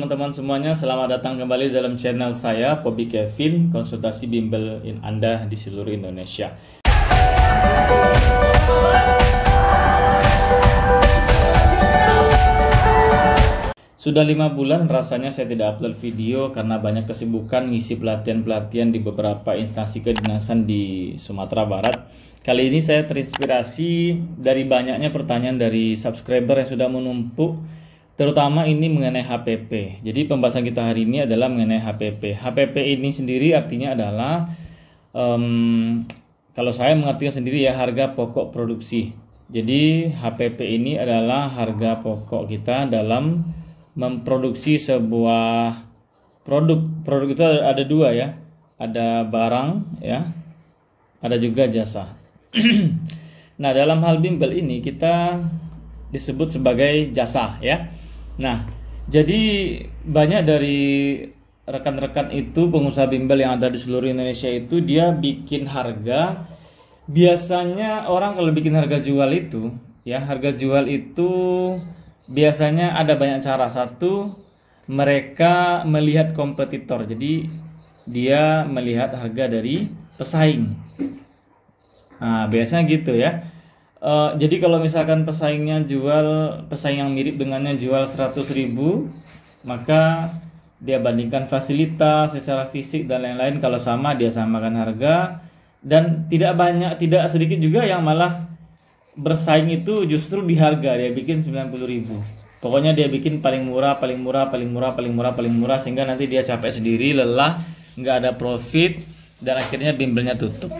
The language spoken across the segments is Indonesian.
Teman-teman semuanya, selamat datang kembali dalam channel saya, Pobi Kevin, konsultasi bimbel Anda di seluruh Indonesia. Sudah 5 bulan rasanya saya tidak upload video karena banyak kesibukan ngisi pelatihan-pelatihan di beberapa instansi kedinasan di Sumatera Barat. Kali ini saya terinspirasi dari banyaknya pertanyaan dari subscriber yang sudah menumpuk, terutama ini mengenai HPP. Jadi pembahasan kita hari ini adalah mengenai HPP. HPP ini sendiri artinya adalah, kalau saya mengartikan sendiri ya, harga pokok produksi. Jadi HPP ini adalah harga pokok kita dalam memproduksi sebuah produk. Produk itu ada dua ya, ada barang ya, ada juga jasa. Nah, dalam hal bimbel ini kita disebut sebagai jasa ya. Nah, jadi banyak dari rekan-rekan itu, pengusaha bimbel yang ada di seluruh Indonesia itu, dia bikin harga. Biasanya orang kalau bikin harga jual itu ya, harga jual itu biasanya ada banyak cara. Satu, mereka melihat kompetitor. Jadi dia melihat harga dari pesaing. Nah, biasanya gitu ya. Jadi kalau misalkan pesaing yang mirip dengannya jual 100.000, maka dia bandingkan fasilitas secara fisik dan lain-lain. Kalau sama, dia samakan harga. Dan tidak sedikit juga yang malah bersaing itu justru di harga. Dia bikin 90.000. Pokoknya dia bikin paling murah, sehingga nanti dia capek sendiri, lelah, nggak ada profit, dan akhirnya bimbelnya tutup.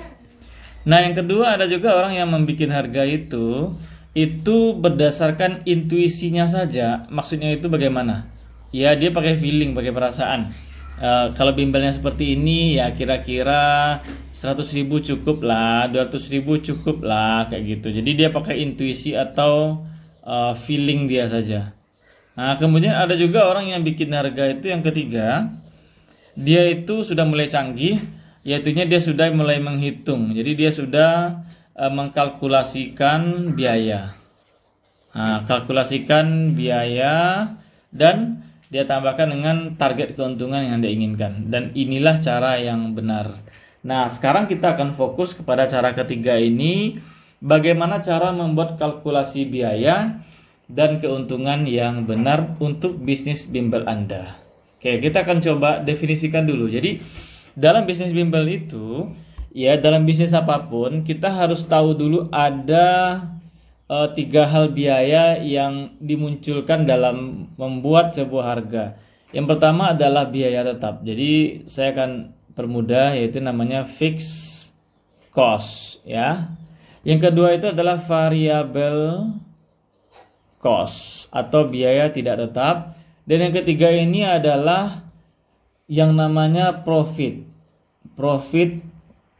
Nah, yang kedua, ada juga orang yang membuat harga itu berdasarkan intuisinya saja. Maksudnya itu bagaimana? Ya, dia pakai feeling, pakai perasaan. Kalau bimbelnya seperti ini ya kira-kira 100.000 cukup lah, 200.000 cukup lah, kayak gitu. Jadi dia pakai intuisi atau feeling dia saja. Nah, kemudian ada juga orang yang bikin harga itu yang ketiga, dia itu sudah mulai canggih, yaitunya dia sudah mulai menghitung. Jadi dia sudah mengkalkulasikan biaya. Nah, kalkulasikan biaya dan dia tambahkan dengan target keuntungan yang Anda inginkan. Dan inilah cara yang benar. Nah, sekarang kita akan fokus kepada cara ketiga ini. Bagaimana cara membuat kalkulasi biaya dan keuntungan yang benar untuk bisnis bimbel Anda. Oke, kita akan coba definisikan dulu. Jadi, dalam bisnis bimbel itu, ya dalam bisnis apapun, kita harus tahu dulu ada 3 hal biaya yang dimunculkan dalam membuat sebuah harga. Yang pertama adalah biaya tetap. Jadi saya akan permudah, yaitu namanya fixed cost ya. Yang kedua itu adalah variable cost atau biaya tidak tetap. Dan yang ketiga ini adalah yang namanya profit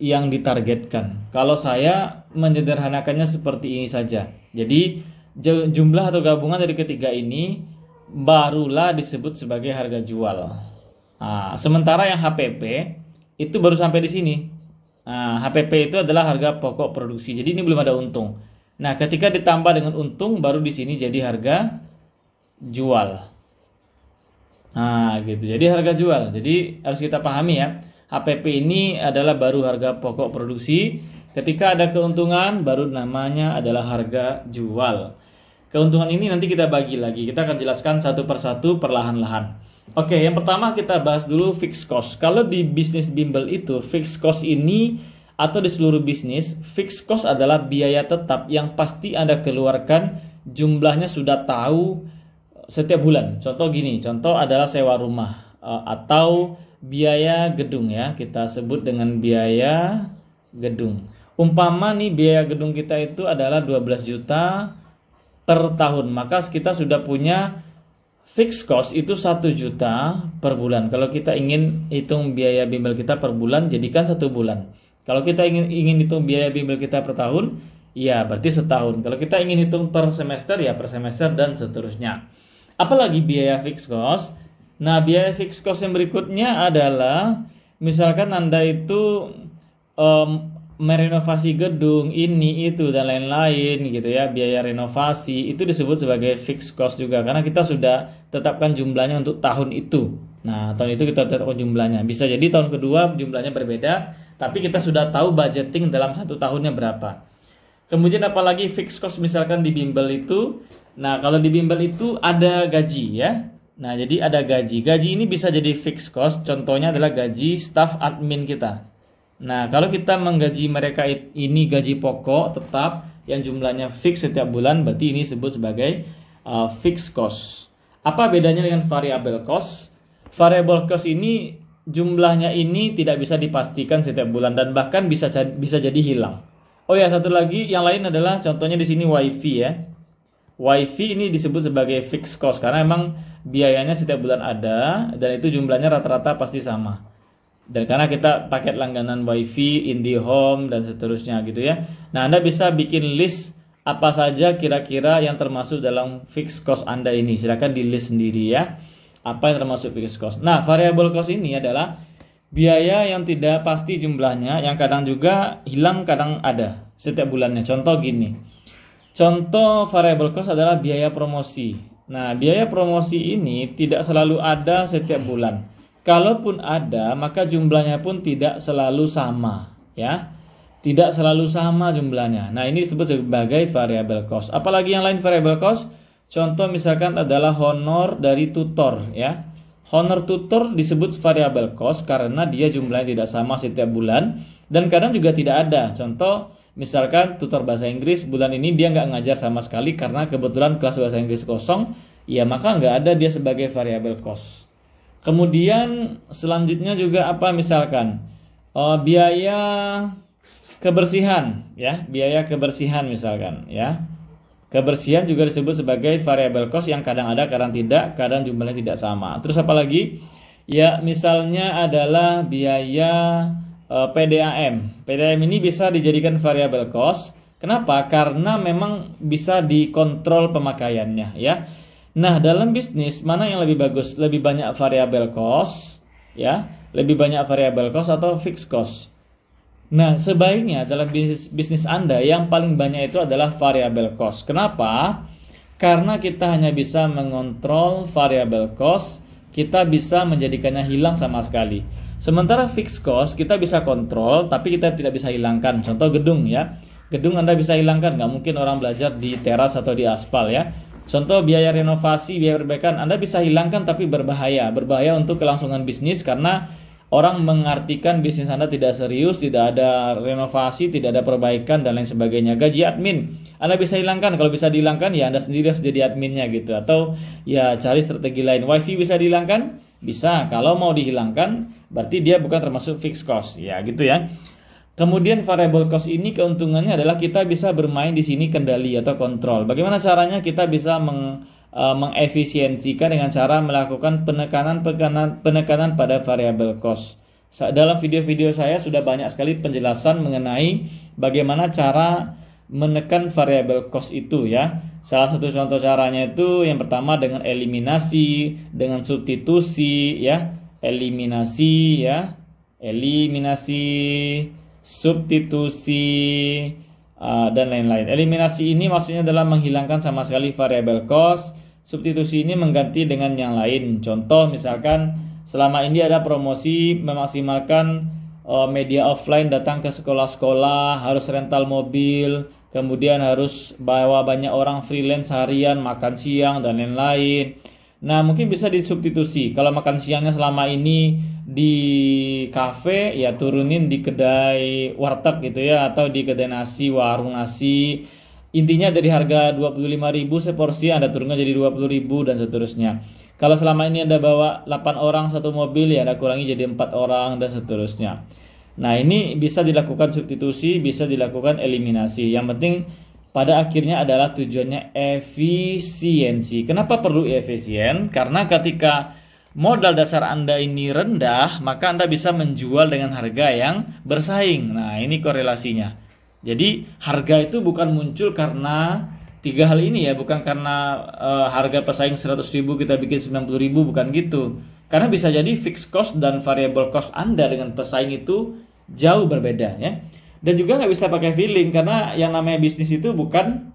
yang ditargetkan. Kalau saya menyederhanakannya seperti ini saja. Jadi jumlah atau gabungan dari ketiga ini barulah disebut sebagai harga jual. Nah, sementara yang HPP itu baru sampai di sini. Nah, HPP itu adalah harga pokok produksi. Jadi ini belum ada untung. Nah, ketika ditambah dengan untung baru di sini jadi harga jual. Nah, gitu. Jadi harga jual. Jadi harus kita pahami ya. HPP ini adalah baru harga pokok produksi. Ketika ada keuntungan, baru namanya adalah harga jual. Keuntungan ini nanti kita bagi lagi. Kita akan jelaskan satu persatu perlahan-lahan. Oke, yang pertama kita bahas dulu fixed cost. Kalau di bisnis bimbel itu, fixed cost ini atau di seluruh bisnis, fixed cost adalah biaya tetap yang pasti Anda keluarkan, jumlahnya sudah tahu setiap bulan. Contoh gini, contoh adalah sewa rumah atau biaya gedung ya. Kita sebut dengan biaya gedung. Umpama nih biaya gedung kita itu adalah 12 juta per tahun, maka kita sudah punya fixed cost itu 1 juta per bulan. Kalau kita ingin hitung biaya bimbel kita per bulan, jadikan 1 bulan. Kalau kita ingin hitung biaya bimbel kita per tahun, ya berarti setahun. Kalau kita ingin hitung per semester, ya per semester dan seterusnya. Apalagi biaya fixed cost. Nah, biaya fixed cost yang berikutnya adalah misalkan Anda itu merenovasi gedung ini itu dan lain-lain gitu ya, biaya renovasi itu disebut sebagai fixed cost juga karena kita sudah tetapkan jumlahnya untuk tahun itu. Nah, tahun itu kita tetapkan jumlahnya. Bisa jadi tahun kedua jumlahnya berbeda, tapi kita sudah tahu budgeting dalam satu tahunnya berapa. Kemudian apalagi fixed cost misalkan di bimbel itu. Nah, kalau di bimbel itu ada gaji ya. Nah, jadi ada gaji. Gaji ini bisa jadi fixed cost. Contohnya adalah gaji staff admin kita. Nah, kalau kita menggaji mereka ini gaji pokok tetap yang jumlahnya fix setiap bulan, berarti ini disebut sebagai fixed cost. Apa bedanya dengan variable cost? Variable cost ini jumlahnya ini tidak bisa dipastikan setiap bulan dan bahkan bisa jadi hilang. Oh ya, satu lagi yang lain adalah contohnya di sini WiFi ya. WiFi ini disebut sebagai fixed cost karena emang biayanya setiap bulan ada dan itu jumlahnya rata-rata pasti sama. Dan karena kita paket langganan WiFi, IndiHome dan seterusnya gitu ya. Nah, Anda bisa bikin list apa saja kira-kira yang termasuk dalam fixed cost Anda ini. Silakan di list sendiri ya. Apa yang termasuk fixed cost. Nah, variable cost ini adalah biaya yang tidak pasti jumlahnya, yang kadang juga hilang, kadang ada setiap bulannya. Contoh gini. Contoh variable cost adalah biaya promosi. Nah, biaya promosi ini tidak selalu ada setiap bulan. Kalaupun ada, maka jumlahnya pun tidak selalu sama, ya. Tidak selalu sama jumlahnya. Nah, ini disebut sebagai variable cost. Apalagi yang lain variable cost? Contoh misalkan adalah honor dari tutor, ya. Honor tutor disebut variable cost karena dia jumlahnya tidak sama setiap bulan dan kadang juga tidak ada. Contoh misalkan tutor bahasa Inggris bulan ini dia nggak ngajar sama sekali karena kebetulan kelas bahasa Inggris kosong, ya maka nggak ada dia sebagai variable cost. Kemudian selanjutnya juga apa misalkan biaya kebersihan ya, biaya kebersihan misalkan ya. Kebersihan juga disebut sebagai variable cost yang kadang ada, kadang tidak, kadang jumlahnya tidak sama. Terus apa lagi? Ya misalnya adalah biaya PDAM. PDAM ini bisa dijadikan variable cost. Kenapa? Karena memang bisa dikontrol pemakaiannya ya. Nah, dalam bisnis mana yang lebih bagus? Lebih banyak variable cost ya, lebih banyak variable cost atau fixed cost? Nah, sebaiknya dalam bisnis Anda yang paling banyak itu adalah variable cost. Kenapa? Karena kita hanya bisa mengontrol variable cost, kita bisa menjadikannya hilang sama sekali. Sementara fixed cost kita bisa kontrol, tapi kita tidak bisa hilangkan. Contoh gedung ya, gedung Anda bisa hilangkan, nggak mungkin orang belajar di teras atau di aspal ya. Contoh biaya renovasi, biaya perbaikan Anda bisa hilangkan tapi berbahaya untuk kelangsungan bisnis karena orang mengartikan bisnis Anda tidak serius, tidak ada renovasi, tidak ada perbaikan dan lain sebagainya. Gaji admin Anda bisa hilangkan, kalau bisa dihilangkan ya Anda sendiri harus jadi adminnya gitu, atau ya cari strategi lain. WiFi bisa dihilangkan? Bisa. Kalau mau dihilangkan berarti dia bukan termasuk fixed cost ya gitu ya. Kemudian variable cost ini keuntungannya adalah kita bisa bermain di sini kendali atau kontrol. Bagaimana caranya? Kita bisa mengefisiensikan dengan cara melakukan penekanan pada variable cost. Dalam video-video saya sudah banyak sekali penjelasan mengenai bagaimana cara menekan variable cost itu ya. Salah satu contoh caranya itu yang pertama dengan eliminasi, dengan substitusi ya, eliminasi, substitusi dan lain-lain. Eliminasi ini maksudnya adalah menghilangkan sama sekali variable cost. Substitusi ini mengganti dengan yang lain. Contoh misalkan selama ini ada promosi memaksimalkan media offline datang ke sekolah-sekolah, harus rental mobil, kemudian harus bawa banyak orang freelance harian, makan siang dan lain-lain. Nah, mungkin bisa disubstitusi. Kalau makan siangnya selama ini di kafe, ya turunin di kedai warteg gitu ya, atau di kedai nasi, warung nasi. Intinya dari harga 25.000 seporsi Anda turunkan jadi 20.000 dan seterusnya. Kalau selama ini Anda bawa 8 orang satu mobil, ya Anda kurangi jadi 4 orang dan seterusnya. Nah, ini bisa dilakukan substitusi, bisa dilakukan eliminasi. Yang penting pada akhirnya adalah tujuannya efisiensi. Kenapa perlu efisien? Karena ketika modal dasar Anda ini rendah, maka Anda bisa menjual dengan harga yang bersaing. Nah, ini korelasinya. Jadi, harga itu bukan muncul karena tiga hal ini ya, bukan karena harga pesaing 100.000 kita bikin 90.000, bukan gitu. Karena bisa jadi fixed cost dan variable cost Anda dengan pesaing itu jauh berbeda ya. Dan juga nggak bisa pakai feeling, karena yang namanya bisnis itu bukan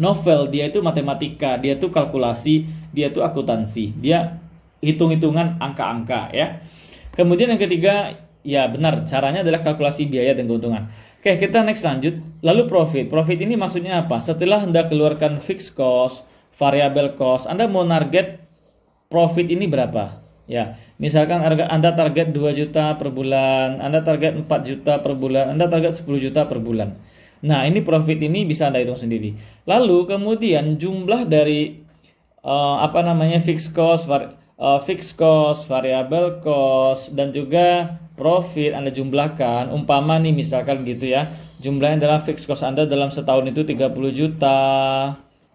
novel, dia itu matematika, dia itu kalkulasi, dia itu akuntansi, dia hitung-hitungan angka-angka ya. Kemudian yang ketiga, ya benar, caranya adalah kalkulasi biaya dan keuntungan. Oke, kita next lanjut. Lalu profit. Profit ini maksudnya apa? Setelah Anda keluarkan fixed cost, variable cost, Anda mau target profit ini berapa? Ya, misalkan Anda target 2 juta per bulan, Anda target 4 juta per bulan, Anda target 10 juta per bulan. Nah, ini profit ini bisa Anda hitung sendiri. Lalu kemudian jumlah dari fixed cost, variable cost, dan juga profit Anda jumlahkan. Umpama nih misalkan gitu ya, jumlahnya adalah fixed cost Anda dalam setahun itu 30 juta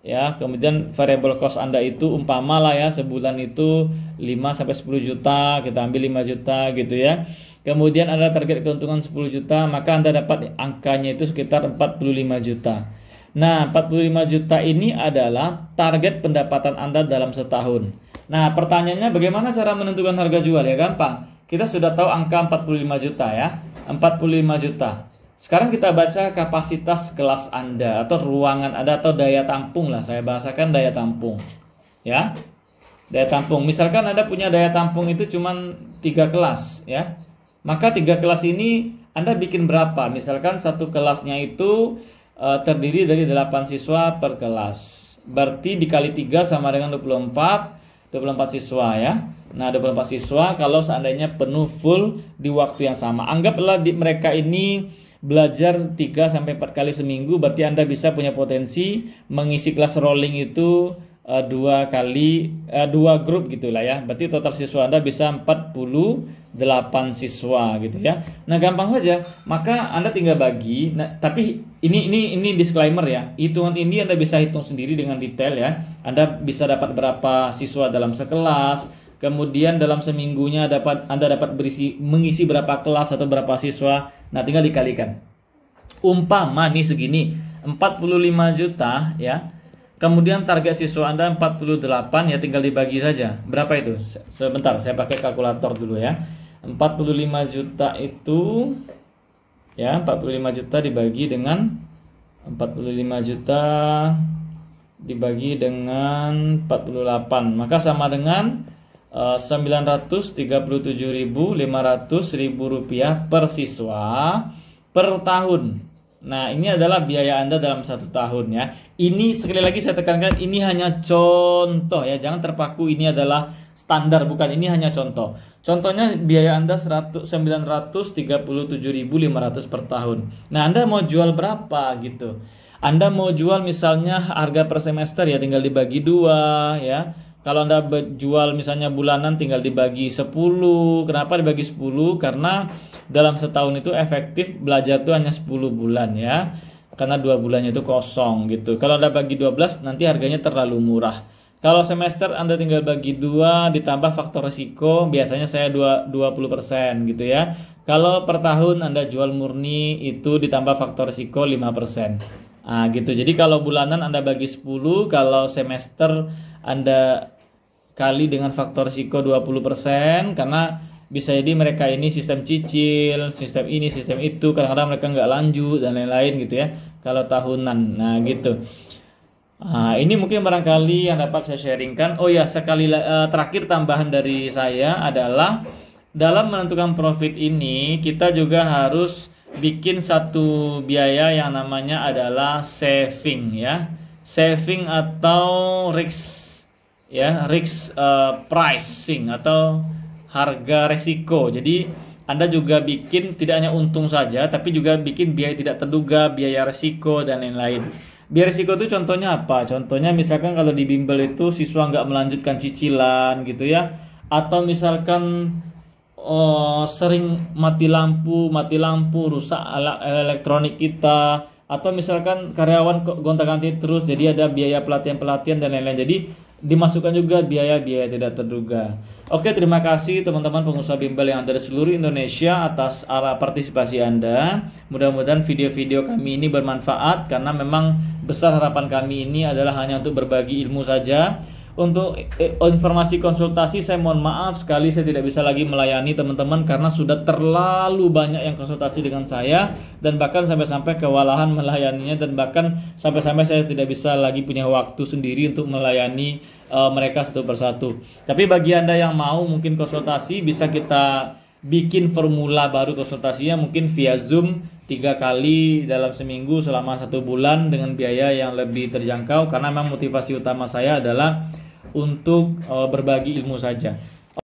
ya, kemudian variable cost Anda itu umpama lah ya sebulan itu 5 sampai 10 juta, kita ambil 5 juta gitu ya. Kemudian Anda target keuntungan 10 juta, maka Anda dapat angkanya itu sekitar 45 juta. Nah, 45 juta ini adalah target pendapatan Anda dalam setahun. Nah, pertanyaannya bagaimana cara menentukan harga jual? Ya gampang. Kita sudah tahu angka 45 juta ya. 45 juta. Sekarang kita baca kapasitas kelas Anda atau ruangan Anda atau daya tampung lah. Saya bahasakan daya tampung. Ya. Daya tampung. Misalkan Anda punya daya tampung itu cuma 3 kelas ya. Maka 3 kelas ini Anda bikin berapa? Misalkan satu kelasnya itu terdiri dari 8 siswa per kelas. Berarti dikali 3 sama dengan 24 siswa ya. Nah, 24 siswa kalau seandainya penuh full di waktu yang sama. Anggaplah mereka ini belajar 3 sampai 4 kali seminggu, berarti Anda bisa punya potensi mengisi kelas rolling itu 2 grup gitulah ya. Berarti total siswa Anda bisa 48 siswa gitu ya. Nah, gampang saja. Maka Anda tinggal bagi. Nah, tapi ini disclaimer ya. Hitungan ini Anda bisa hitung sendiri dengan detail ya. Anda bisa dapat berapa siswa dalam sekelas. Kemudian dalam seminggunya Anda dapat mengisi berapa kelas atau berapa siswa. Nah, tinggal dikalikan. Umpama nih segini, 45 juta ya. Kemudian target siswa Anda 48 ya, tinggal dibagi saja. Berapa itu? Sebentar, saya pakai kalkulator dulu ya. 45 juta itu ya, 45 juta dibagi dengan 48, maka sama dengan 937.500 rupiah per siswa per tahun. Nah, ini adalah biaya Anda dalam 1 tahun ya. Ini sekali lagi saya tekankan, ini hanya contoh ya. Jangan terpaku ini adalah standar, bukan, ini hanya contoh. Contohnya biaya Anda 937.500 per tahun. Nah, Anda mau jual berapa gitu. Anda mau jual misalnya harga per semester ya tinggal dibagi 2 ya. Kalau Anda jual misalnya bulanan tinggal dibagi 10. Kenapa dibagi 10? Karena dalam setahun itu efektif belajar itu hanya 10 bulan ya. Karena 2 bulannya itu kosong gitu. Kalau Anda bagi 12 nanti harganya terlalu murah. Kalau semester Anda tinggal bagi 2 ditambah faktor risiko, biasanya saya 20% gitu ya. Kalau per tahun Anda jual murni itu ditambah faktor risiko 5%. Nah gitu. Jadi kalau bulanan Anda bagi 10, kalau semester Anda kali dengan faktor risiko 20%, karena bisa jadi mereka ini sistem cicil, sistem ini, sistem itu, kadang-kadang mereka nggak lanjut dan lain-lain gitu ya kalau tahunan. Nah gitu. Nah, ini mungkin barangkali yang dapat saya sharingkan. Oh ya, terakhir tambahan dari saya adalah dalam menentukan profit ini kita juga harus bikin satu biaya yang namanya adalah saving ya. Saving atau risk ya, risk pricing atau harga resiko. Jadi Anda juga bikin tidak hanya untung saja, tapi juga bikin biaya tidak terduga, biaya resiko dan lain-lain. Biaya resiko itu contohnya apa? Contohnya misalkan kalau di bimbel itu siswa nggak melanjutkan cicilan gitu ya, atau misalkan sering mati lampu rusak alat elektronik kita, atau misalkan karyawan gonta-ganti terus, jadi ada biaya pelatihan dan lain-lain. Jadi dimasukkan juga biaya-biaya tidak terduga. Oke, terima kasih teman-teman pengusaha bimbel yang ada di seluruh Indonesia atas arah partisipasi Anda. Mudah-mudahan video-video kami ini bermanfaat, karena memang besar harapan kami ini adalah hanya untuk berbagi ilmu saja. Untuk informasi konsultasi saya mohon maaf sekali saya tidak bisa lagi melayani teman-teman karena sudah terlalu banyak yang konsultasi dengan saya, dan bahkan sampai-sampai kewalahan melayaninya, dan bahkan sampai-sampai saya tidak bisa lagi punya waktu sendiri untuk melayani mereka satu persatu. Tapi bagi Anda yang mau mungkin konsultasi, bisa kita bikin formula baru konsultasinya mungkin via Zoom 3 kali dalam seminggu selama 1 bulan dengan biaya yang lebih terjangkau, karena memang motivasi utama saya adalah untuk berbagi ilmu saja.